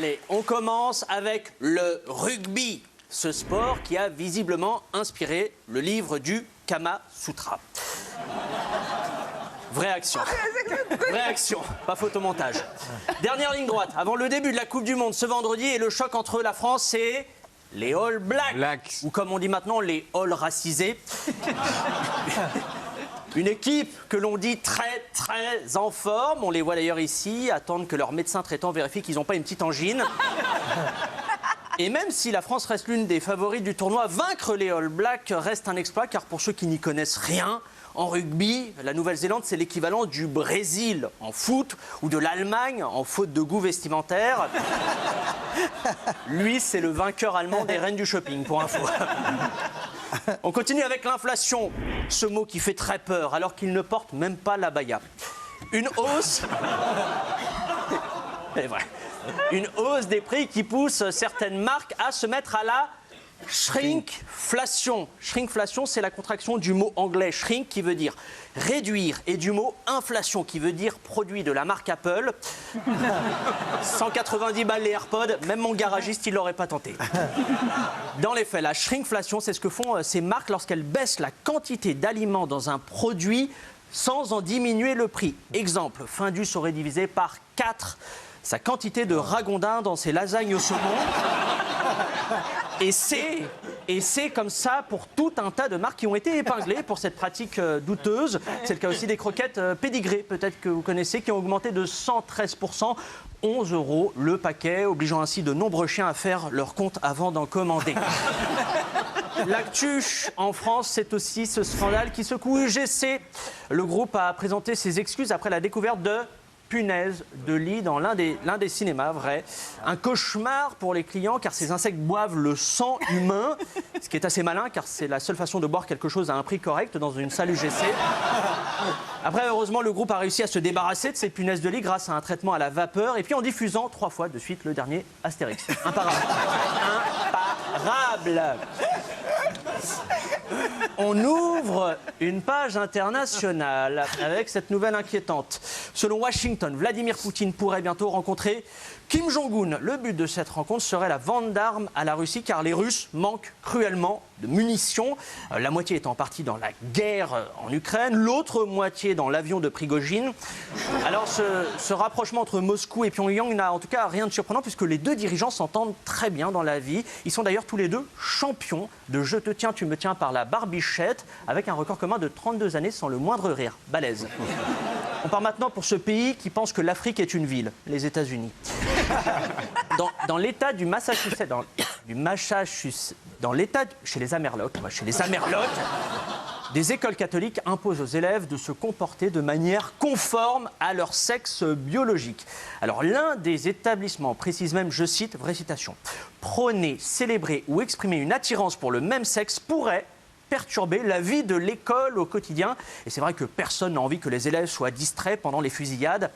Allez, on commence avec le rugby, ce sport qui a visiblement inspiré le livre du Kama Sutra. Vraie action. Vraie action, pas photomontage. Dernière ligne droite, avant le début de la Coupe du Monde ce vendredi et le choc entre la France et les All Blacks. Ou comme on dit maintenant, les All racisés. Une équipe que l'on dit très en forme. On les voit d'ailleurs ici, attendre que leur médecin traitant vérifie qu'ils n'ont pas une petite angine. Et même si la France reste l'une des favorites du tournoi, vaincre les All Blacks reste un exploit, car pour ceux qui n'y connaissent rien, en rugby, la Nouvelle-Zélande, c'est l'équivalent du Brésil en foot ou de l'Allemagne en faute de goût vestimentaire. Lui, c'est le vainqueur allemand des reines du shopping, pour info. On continue avec l'inflation, ce mot qui fait très peur alors qu'il ne porte même pas l'abaya. Une hausse... C'est vrai. Une hausse des prix qui pousse certaines marques à se mettre à la shrinkflation. Shrinkflation, c'est la contraction du mot anglais shrink qui veut dire réduire et du mot inflation qui veut dire produit de la marque Apple. 190 balles les AirPods, même mon garagiste, il l'aurait pas tenté. Dans les faits, la shrinkflation, c'est ce que font ces marques lorsqu'elles baissent la quantité d'aliments dans un produit sans en diminuer le prix. Exemple, Findus aurait divisé par 4 sa quantité de ragondin dans ses lasagnes au saumon. Et c'est comme ça pour tout un tas de marques qui ont été épinglées pour cette pratique douteuse. C'est le cas aussi des croquettes pédigrées, peut-être que vous connaissez, qui ont augmenté de 113%, 11 € le paquet, obligeant ainsi de nombreux chiens à faire leur compte avant d'en commander. L'actu en France, c'est aussi ce scandale qui secoue UGC. Le groupe a présenté ses excuses après la découverte de punaises de lit dans l'un des cinémas, vrai. Un cauchemar pour les clients car ces insectes boivent le sang humain, ce qui est assez malin car c'est la seule façon de boire quelque chose à un prix correct dans une salle UGC. Après, heureusement, le groupe a réussi à se débarrasser de ces punaises de lit grâce à un traitement à la vapeur et puis en diffusant 3 fois de suite le dernier Astérix. Imparable. Imparable. On ouvre une page internationale avec cette nouvelle inquiétante. Selon Washington, Vladimir Poutine pourrait bientôt rencontrer Kim Jong-un. Le but de cette rencontre serait la vente d'armes à la Russie car les Russes manquent cruellement de munitions. La moitié étant partie dans la guerre en Ukraine, l'autre moitié dans l'avion de Prigojine. Alors ce rapprochement entre Moscou et Pyongyang n'a en tout cas rien de surprenant puisque les deux dirigeants s'entendent très bien dans la vie. Ils sont d'ailleurs tous les deux champions de je te tiens, tu me tiens par la barbichette avec un record commun de 32 années sans le moindre rire. Balèze. On part maintenant pour ce pays qui pense que l'Afrique est une ville, les États-Unis. Dans l'État du Massachusetts, chez les Amerlocs, des écoles catholiques imposent aux élèves de se comporter de manière conforme à leur sexe biologique. Alors l'un des établissements précise même, je cite, vraie citation, prôner, célébrer ou exprimer une attirance pour le même sexe pourrait perturber la vie de l'école au quotidien. Et c'est vrai que personne n'a envie que les élèves soient distraits pendant les fusillades.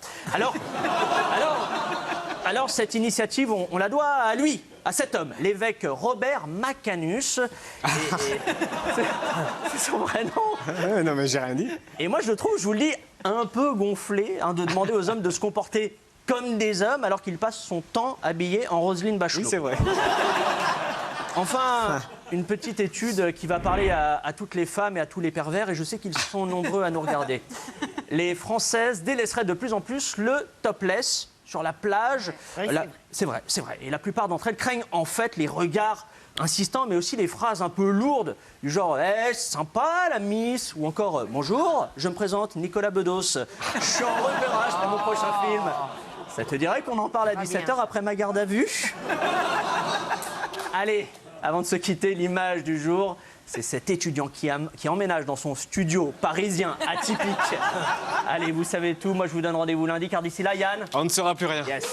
Alors cette initiative, on la doit à lui, à cet homme, l'évêque Robert Macanus. C'est son vrai nom. Non mais j'ai rien dit. Et moi je le trouve, je vous le dis, un peu gonflé de demander aux hommes de se comporter comme des hommes alors qu'ils passent son temps habillés en Roselyne Bachelot. Oui, c'est vrai. Enfin, une petite étude qui va parler à toutes les femmes et à tous les pervers, et je sais qu'ils sont nombreux à nous regarder. Les Françaises délaisseraient de plus en plus le topless sur la plage. Oui, c'est vrai. Et la plupart d'entre elles craignent en fait les regards insistants, mais aussi les phrases un peu lourdes, du genre « c'est sympa la Miss » ou encore « Bonjour, je me présente Nicolas Bedos, je suis en repérage pour mon prochain film. » Ça te dirait qu'on en parle à 17h après ma garde à vue? Allez, avant de se quitter, l'image du jour, c'est cet étudiant qui emménage dans son studio parisien atypique. Allez, vous savez tout, moi je vous donne rendez-vous lundi, car d'ici là, Yann... On ne saura plus rien. Yes.